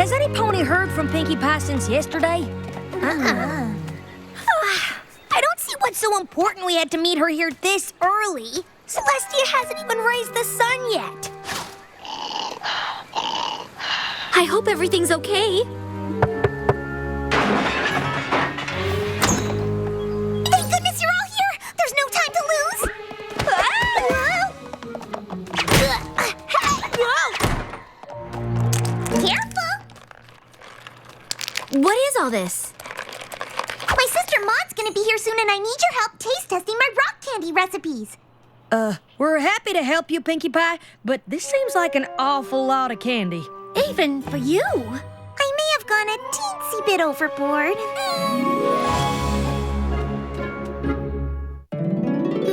Has any pony heard from Pinkie Pie since yesterday? I don't see what's so important we had to meet her here this early. Celestia hasn't even raised the sun yet. I hope everything's okay. Thank goodness you're all here. There's no time to lose. Careful. What is all this? My sister Maud's gonna be here soon and I need your help taste testing my rock candy recipes. We're happy to help you, Pinkie Pie, but this seems like an awful lot of candy. Even for you. I may have gone a teensy bit overboard.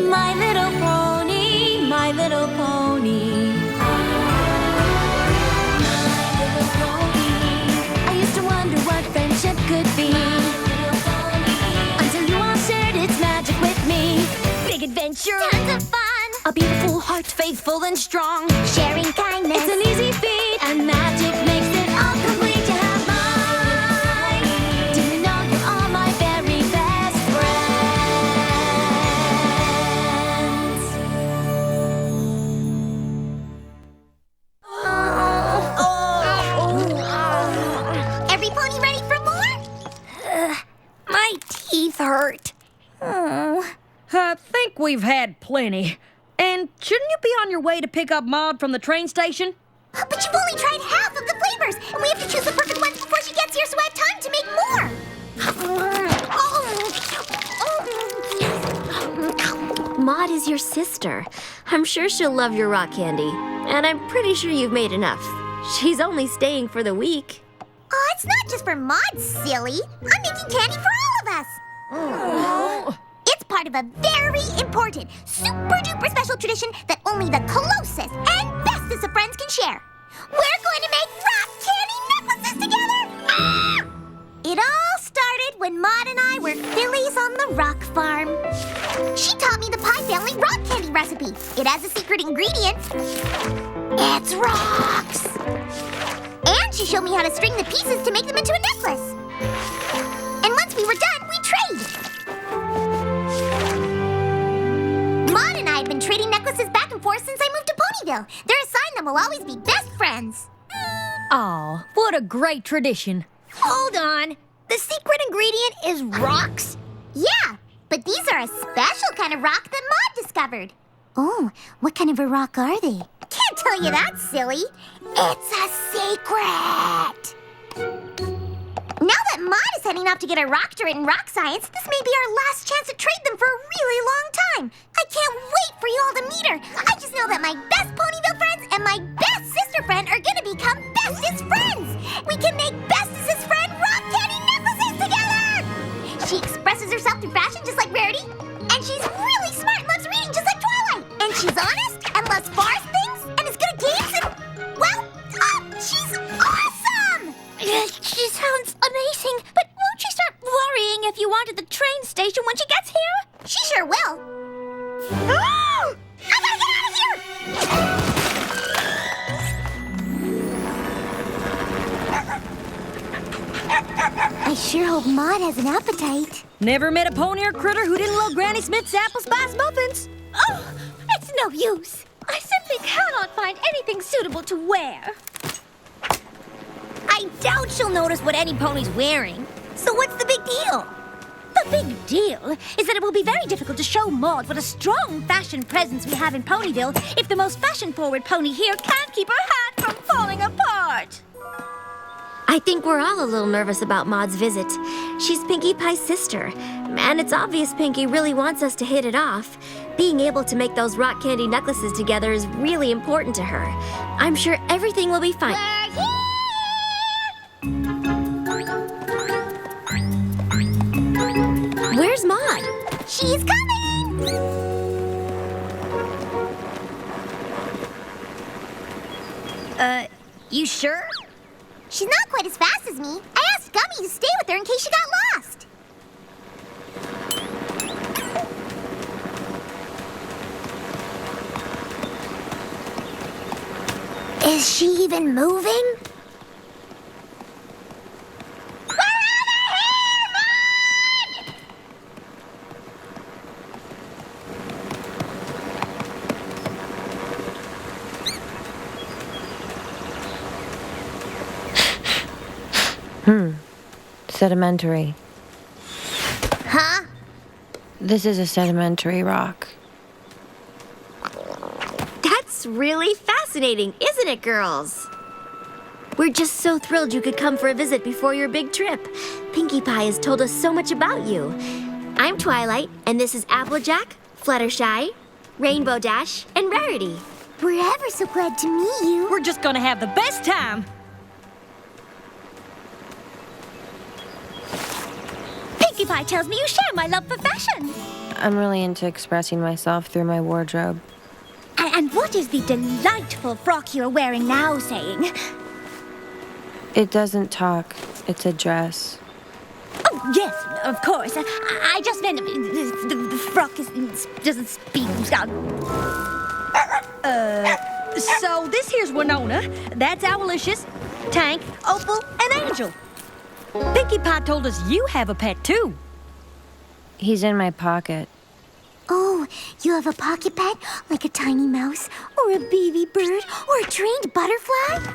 My little pony, my little pony. My little pony. I used to wonder what friendship could be. Until you all shared its magic with me. Big adventure. Tons of fun. A beautiful heart, faithful and strong. Sharing kindness. It's an easy feat, and magic makes it all complete to have mine. Do you know you are my very best friends? Every pony ready for more? My teeth hurt. Oh. I think we've had plenty. And shouldn't you be on your way to pick up Maud from the train station? But you've only tried half of the flavors, and we have to choose the perfect ones before she gets here so I have time to make more. Maud is your sister. I'm sure she'll love your rock candy. And I'm pretty sure you've made enough. She's only staying for the week. Oh, it's not just for Maud, silly. I'm making candy for all of us. It's part of a very important, super-duper special tradition that only the closest and bestest of friends can share. We're going to make rock candy necklaces together! Ah! It all started when Maud and I were fillies on the rock farm. She taught me the Pie Family rock candy recipe. It has a secret ingredient. It's rocks! And she showed me how to string the pieces to make them into a necklace. And once we were done, we trade. Maud and I have been trading necklaces back and forth since I moved to Ponyville. They're a sign that we'll always be best friends. Aw, what a great tradition. Hold on. The secret ingredient is rocks? Yeah, but these are a special kind of rock that Maud discovered. Oh, what kind of a rock are they? Can't tell you that, silly. It's a secret. Now that Maud is heading off to get her doctorate in rock science, this may be our last chance to trade them for a really long time. I can't wait for you all to meet her. I just know that my best Ponyville friends and my best sister friend are gonna become bestest friends. We can make bestest friend rock candy necklaces together. She expresses herself through fashion just like Rarity, and she's really smart and loves reading just like Twilight. And she's honest and loves forest things and is good at games and, well, she's awesome! She sounds amazing, but won't she start worrying if you aren't at the train station when she gets here? She sure will. Oh! I gotta get out of here! I sure hope Maud has an appetite. Never met a pony or critter who didn't love Granny Smith's apple spice muffins. Oh, it's no use. I simply cannot find anything suitable to wear. I doubt she'll notice what any pony's wearing. So what's the big deal? The big deal is that it will be very difficult to show Maud what a strong fashion presence we have in Ponyville if the most fashion-forward pony here can't keep her hat from falling apart. I think we're all a little nervous about Maud's visit. She's Pinkie Pie's sister, and it's obvious Pinkie really wants us to hit it off. Being able to make those rock candy necklaces together is really important to her. I'm sure everything will be fine. We're here! Where's Maud? She's coming! You sure? She's not quite as fast as me. I asked Gummy to stay with her in case she got lost. Is she even moving? Sedimentary. Huh? This is a sedimentary rock. That's really fascinating, isn't it, girls? We're just so thrilled you could come for a visit before your big trip. Pinkie Pie has told us so much about you. I'm Twilight, and this is Applejack, Fluttershy, Rainbow Dash, and Rarity. We're ever so glad to meet you. We're just gonna have the best time. Pinkie Pie tells me you share my love for fashion. I'm really into expressing myself through my wardrobe. And what is the delightful frock you're wearing now saying? It doesn't talk. It's a dress. Oh, yes, of course. I just meant the frock doesn't speak. So this here's Winona, that's Owlicious, Tank, Opal, and Angel. Pinkie Pie told us you have a pet too. He's in my pocket. Oh, you have a pocket pet? Like a tiny mouse, or a baby bird, or a trained butterfly?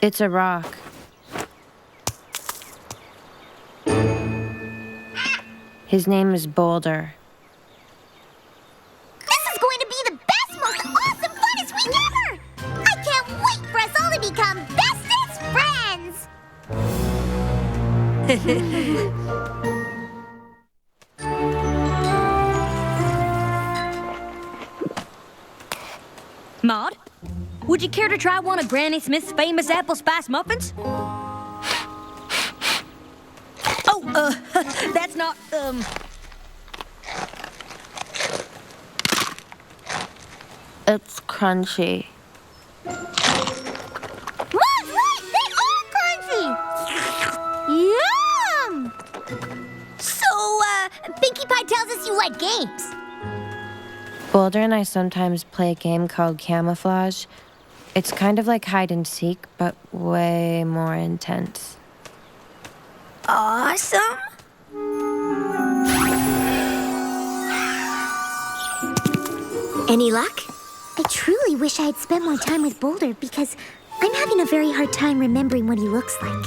It's a rock. His name is Boulder. This is going to be the best, most awesome, funnest week ever! I can't wait for us all to become bestest friends! Maud, would you care to try one of Granny Smith's famous apple spice muffins? Oh, that's not, It's crunchy. Mom's right! They are crunchy! Yum! So, Pinkie Pie tells us you like games. Boulder and I sometimes play a game called Camouflage. It's kind of like hide and seek, but way more intense. Awesome. Any luck? I truly wish I had spent more time with Boulder because I'm having a very hard time remembering what he looks like.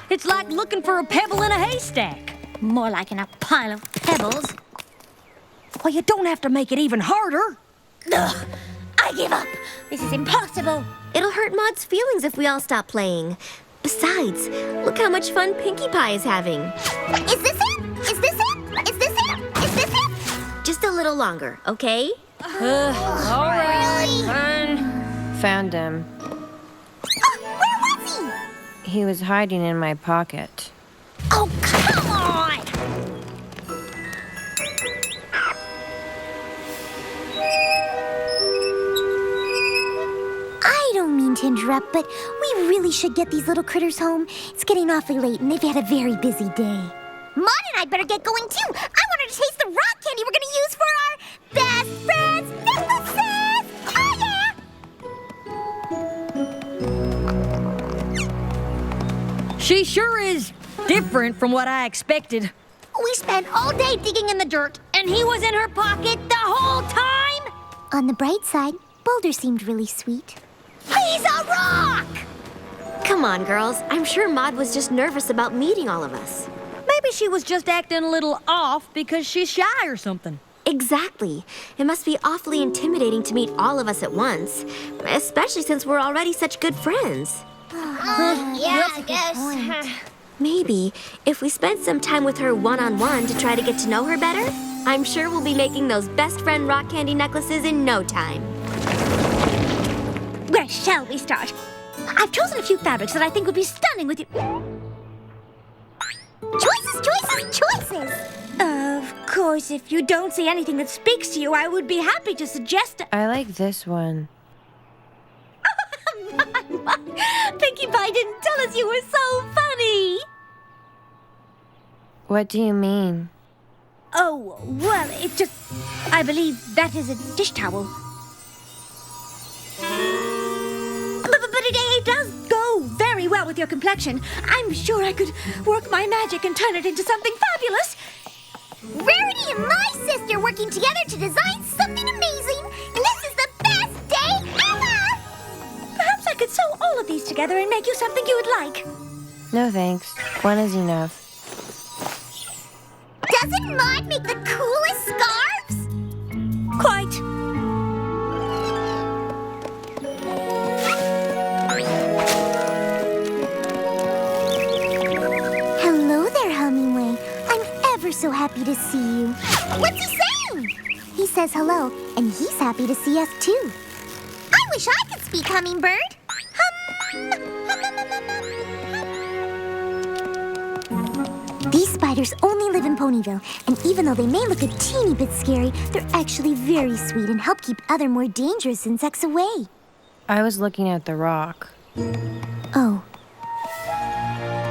it's like looking for a pebble in a haystack. More like in a pile of pebbles. Well, you don't have to make it even harder. Ugh, I give up. This is impossible. It'll hurt Maud's feelings if we all stop playing. Besides, look how much fun Pinkie Pie is having. Is this it? Is this it? Is this it? Is this it? Just a little longer, okay? All right, Really? fine. Found him. Where was he? He was hiding in my pocket. Oh, come on! I don't mean to interrupt, but we really should get these little critters home. It's getting awfully late, and they've had a very busy day. Maud and I better get going, too. I want her to taste the rock candy we're going to use for our best friends necklaces! Oh, yeah! She sure is different from what I expected. We spent all day digging in the dirt, And he was in her pocket the whole time? On the bright side, Boulder seemed really sweet. He's a rock! Come on, girls. I'm sure Maud was just nervous about meeting all of us. Maybe she was just acting a little off because she's shy or something. Exactly. It must be awfully intimidating to meet all of us at once, especially since we're already such good friends. Yeah, I guess. Maybe if we spent some time with her one-on-one to try to get to know her better, I'm sure we'll be making those best friend rock candy necklaces in no time. Where shall we start? I've chosen a few fabrics that I think would be stunning with you. Choices, choices, choices! Of course, if you don't see anything that speaks to you, I would be happy to suggest. I like this one. Pinkie Pie didn't tell us you were so funny. What do you mean? Oh, well, it just... I believe that is a dish towel. But it does go very well with your complexion. I'm sure I could work my magic and turn it into something fabulous. Rarity and my sister working together to design something amazing. This is the best day ever! Perhaps I could sew all of these together and make you something you would like. No thanks. One is enough. Doesn't Maud make the coolest scarves? Quite. Hello there, Hummingway. I'm ever so happy to see you. What's he saying? He says hello, and he's happy to see us too. I wish I could speak Hummingbird. These spiders only live in Ponyville, and even though they may look a teeny bit scary, they're actually very sweet and help keep other more dangerous insects away. I was looking at the rock. Oh.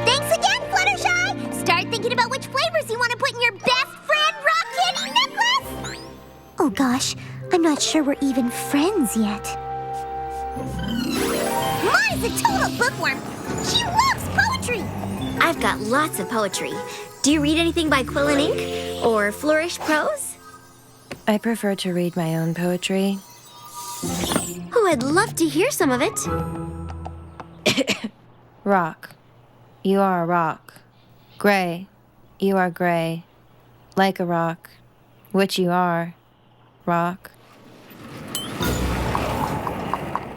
Thanks again, Fluttershy! Start thinking about which flavors you want to put in your best friend rock candy necklace! Oh gosh, I'm not sure we're even friends yet. Maud is a total bookworm! She loves poetry! I've got lots of poetry. Do you read anything by Quill and Ink? Or Flourish Prose? I prefer to read my own poetry. Oh, I'd love to hear some of it. Rock. You are a rock. Gray. You are gray. Like a rock. Which you are. Rock.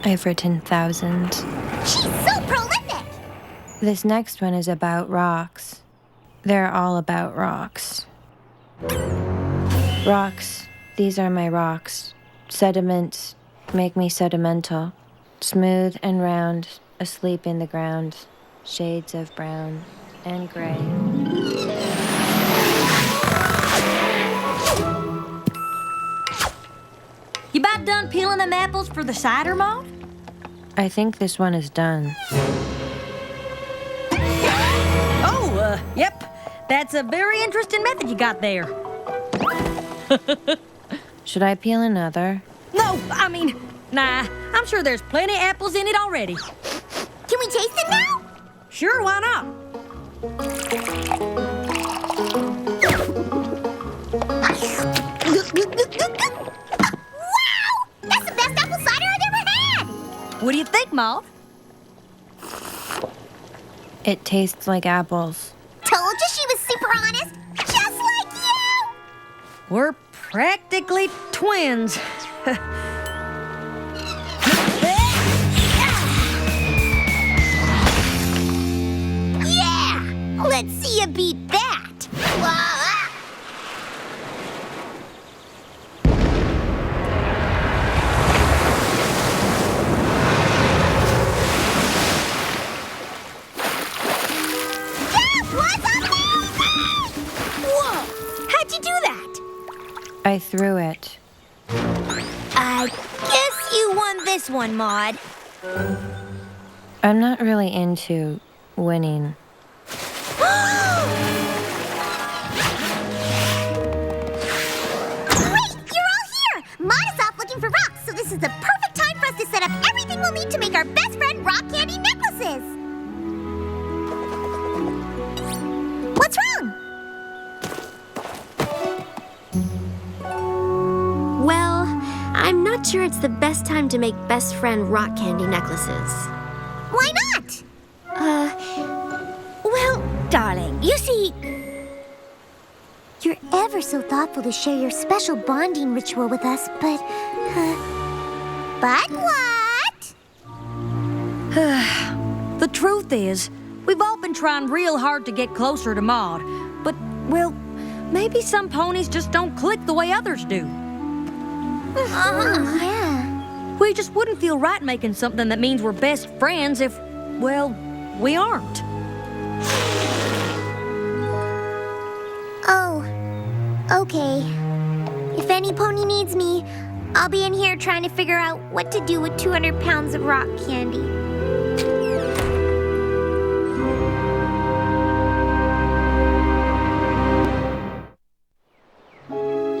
I've written thousands. She's so prolific! This next one is about rocks. They're all about rocks. Rocks. These are my rocks. Sediments make me sedimental. Smooth and round, asleep in the ground. Shades of brown and gray. You about done peeling them apples for the cider, Maud? I think this one is done. Oh, yep. That's a very interesting method you got there. Should I peel another? No, I mean, nah. I'm sure there's plenty of apples in it already. Can we taste it now? Sure, why not? Wow! That's the best apple cider I've ever had! What do you think, Maud? It tastes like apples. Told you she was super honest, just like you! We're practically twins. Yeah! Let's see you beat that! Whoa! How'd you do that? I threw it. I guess you won this one, Maud. I'm not really into winning. Great! You're all here! Maud is off looking for rocks, so this is the perfect time for us to set up everything we'll need to make our best friend rock candy necklaces! What's wrong? Well, I'm not sure it's the best time to make best friend rock candy necklaces. Why not? Well, darling, you see, You're ever so thoughtful to share your special bonding ritual with us, but... But what? The truth is, we've all been trying real hard to get closer to Maud. But, well, maybe some ponies just don't click the way others do. Yeah. We just wouldn't feel right making something that means we're best friends if, well, we aren't. Oh, okay. If any pony needs me, I'll be in here trying to figure out what to do with 200 pounds of rock candy.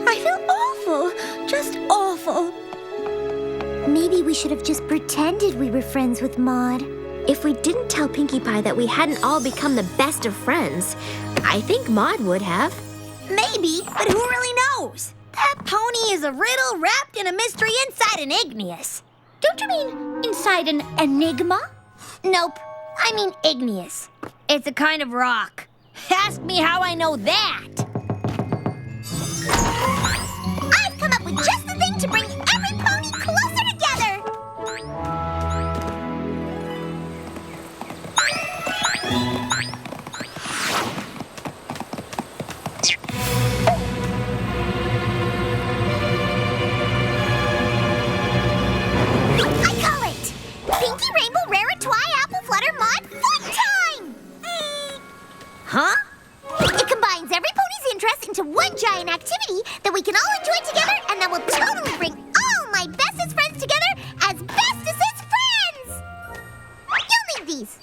I feel awful, just awful. Maybe we should have just pretended we were friends with Maud. If we didn't tell Pinkie Pie that we hadn't all become the best of friends, I think Maud would have. Maybe, but who really knows? That pony is a riddle wrapped in a mystery inside an igneous. Don't you mean inside an enigma? Nope, I mean igneous. It's a kind of rock. Ask me how I know that. I've come up with just the thing to bring every pony closer together. I call it Pinky Rainbow Rare Twi Apple Flutter Mod Fun Time! Huh? It combines every pony's interest into one giant activity that we can all enjoy together, and that will totally bring all my bestest friends together as bestest friends! You'll need these.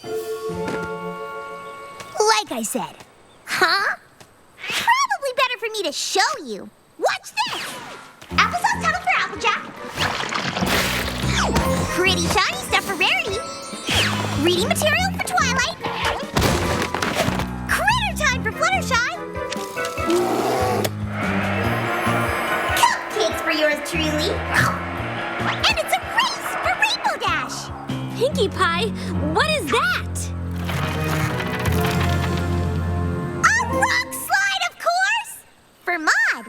Like I said. Huh? Probably better for me to show you. Watch this! Applesauce tunnel for Applejack. Pretty shiny stuff for Rarity. Reading material for Twilight. Critter time for Fluttershy. Cupcakes for yours truly. And it's a race for Rainbow Dash. Pinkie Pie, what is that? A rock slide, of course! For Maud.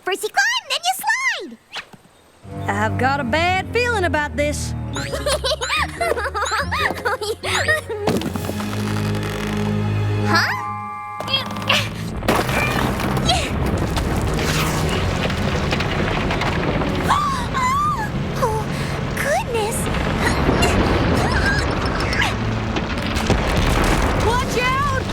First you climb, then you slide. I've got a bad feeling about this. Huh? Oh, goodness. Watch out!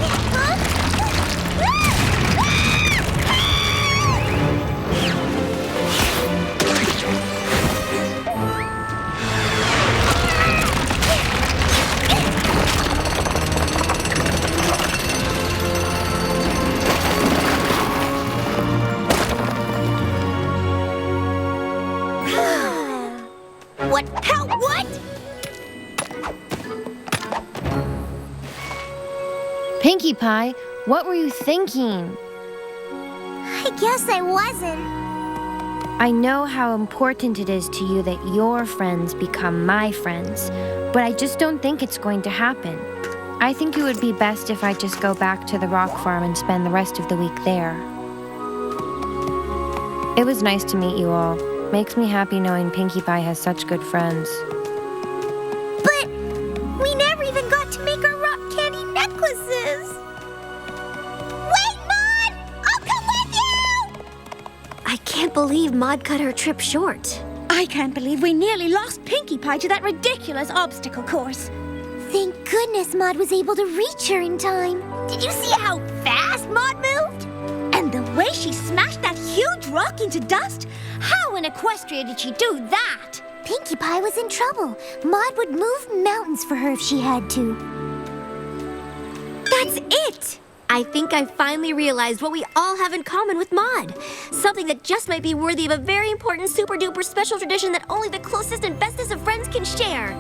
What? How? What? Pinkie Pie, what were you thinking? I guess I wasn't. I know how important it is to you that your friends become my friends, but I just don't think it's going to happen. I think it would be best if I just go back to the rock farm and spend the rest of the week there. It was nice to meet you all. Makes me happy knowing Pinkie Pie has such good friends. But we never even got to make our rock candy necklaces. Wait, Maud! I'll come with you! I can't believe Maud cut her trip short. I can't believe we nearly lost Pinkie Pie to that ridiculous obstacle course. Thank goodness Maud was able to reach her in time. Did you see how fast Maud moved? And the way she smashed that huge rock into dust? How in Equestria did she do that? Pinkie Pie was in trouble. Maud would move mountains for her if she had to. That's it! I think I finally realized what we all have in common with Maud. Something that just might be worthy of a very important super-duper special tradition that only the closest and bestest of friends can share.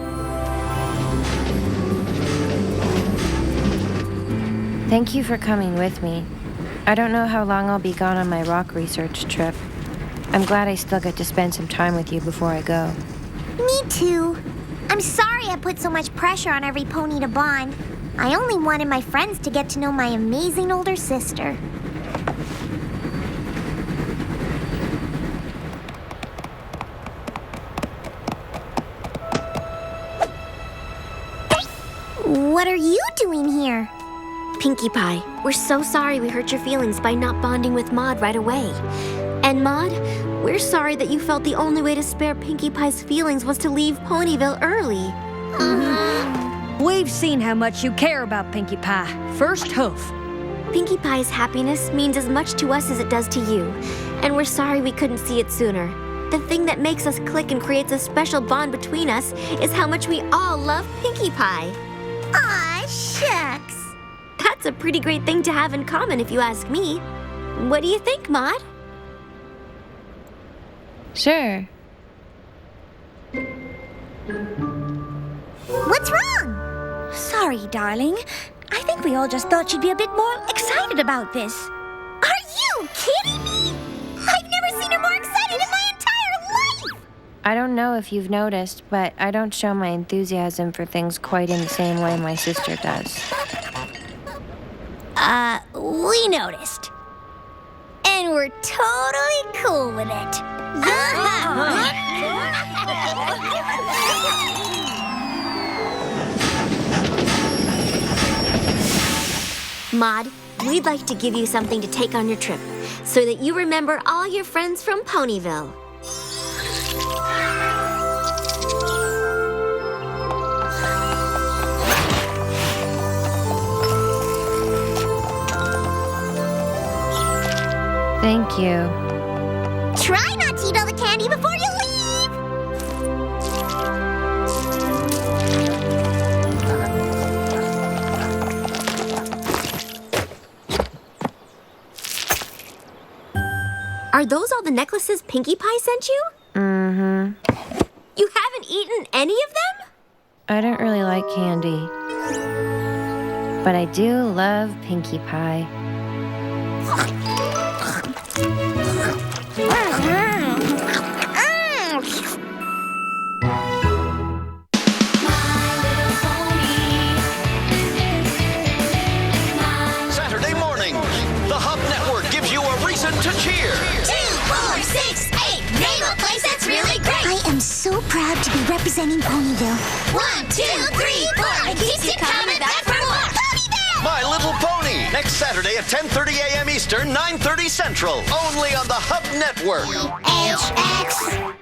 Thank you for coming with me. I don't know how long I'll be gone on my rock research trip. I'm glad I still get to spend some time with you before I go. Me too. I'm sorry I put so much pressure on every pony to bond. I only wanted my friends to get to know my amazing older sister. What are you doing here? Pinkie Pie, we're so sorry we hurt your feelings by not bonding with Maud right away. And Maud, we're sorry that you felt the only way to spare Pinkie Pie's feelings was to leave Ponyville early. We've seen how much you care about Pinkie Pie. First hoof. Pinkie Pie's happiness means as much to us as it does to you, and we're sorry we couldn't see it sooner. The thing that makes us click and creates a special bond between us is how much we all love Pinkie Pie. Aw, shucks. That's a pretty great thing to have in common if you ask me. What do you think, Maud? Sure. What's wrong? Sorry, darling. I think we all just thought she'd be a bit more excited about this. Are you kidding me? I've never seen her more excited in my entire life! I don't know if you've noticed, but I don't show my enthusiasm for things quite in the same way my sister does. We noticed. And we're totally cool with it. Maud, we'd like to give you something to take on your trip, so that you remember all your friends from Ponyville. Thank you. Try not to eat all the candy before you leave. Are those all the necklaces Pinkie Pie sent you? Mm-hmm. You haven't eaten any of them? I don't really like candy. But I do love Pinkie Pie. Saturday morning, the Hub Network gives you a reason to cheer. 2, 4, 6, 8. Name a place that's really great. I am so proud to be representing Ponyville. 1, 2, 3, 4. And keeps you coming back for more. Ponyville! My Little Pony, next Saturday at 10:30 a.m. Eastern, 9:30 Central, only on the Hub Network. HX.